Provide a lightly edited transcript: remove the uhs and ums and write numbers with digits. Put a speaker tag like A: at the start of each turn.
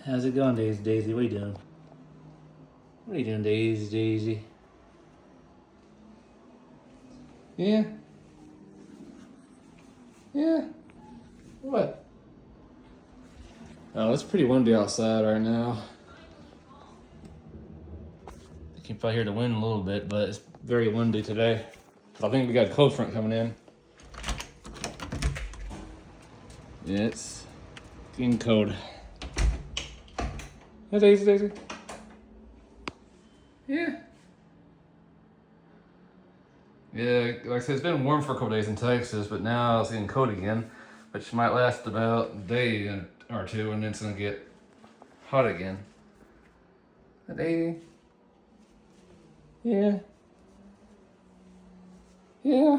A: How's it going, Daisy? What are you doing? What are you doing, Daisy? Yeah? Yeah? What? Oh, it's pretty windy outside right now. You can probably hear the wind a little bit, but it's very windy today. I think we got a cold front coming in. Yeah, it's getting cold. Hey, Daisy. Yeah. Yeah, like I said, it's been warm for a couple days in Texas, but now it's getting cold again, which might last about a day or two, and then it's gonna get hot again. Hey, Daisy. Yeah. Yeah.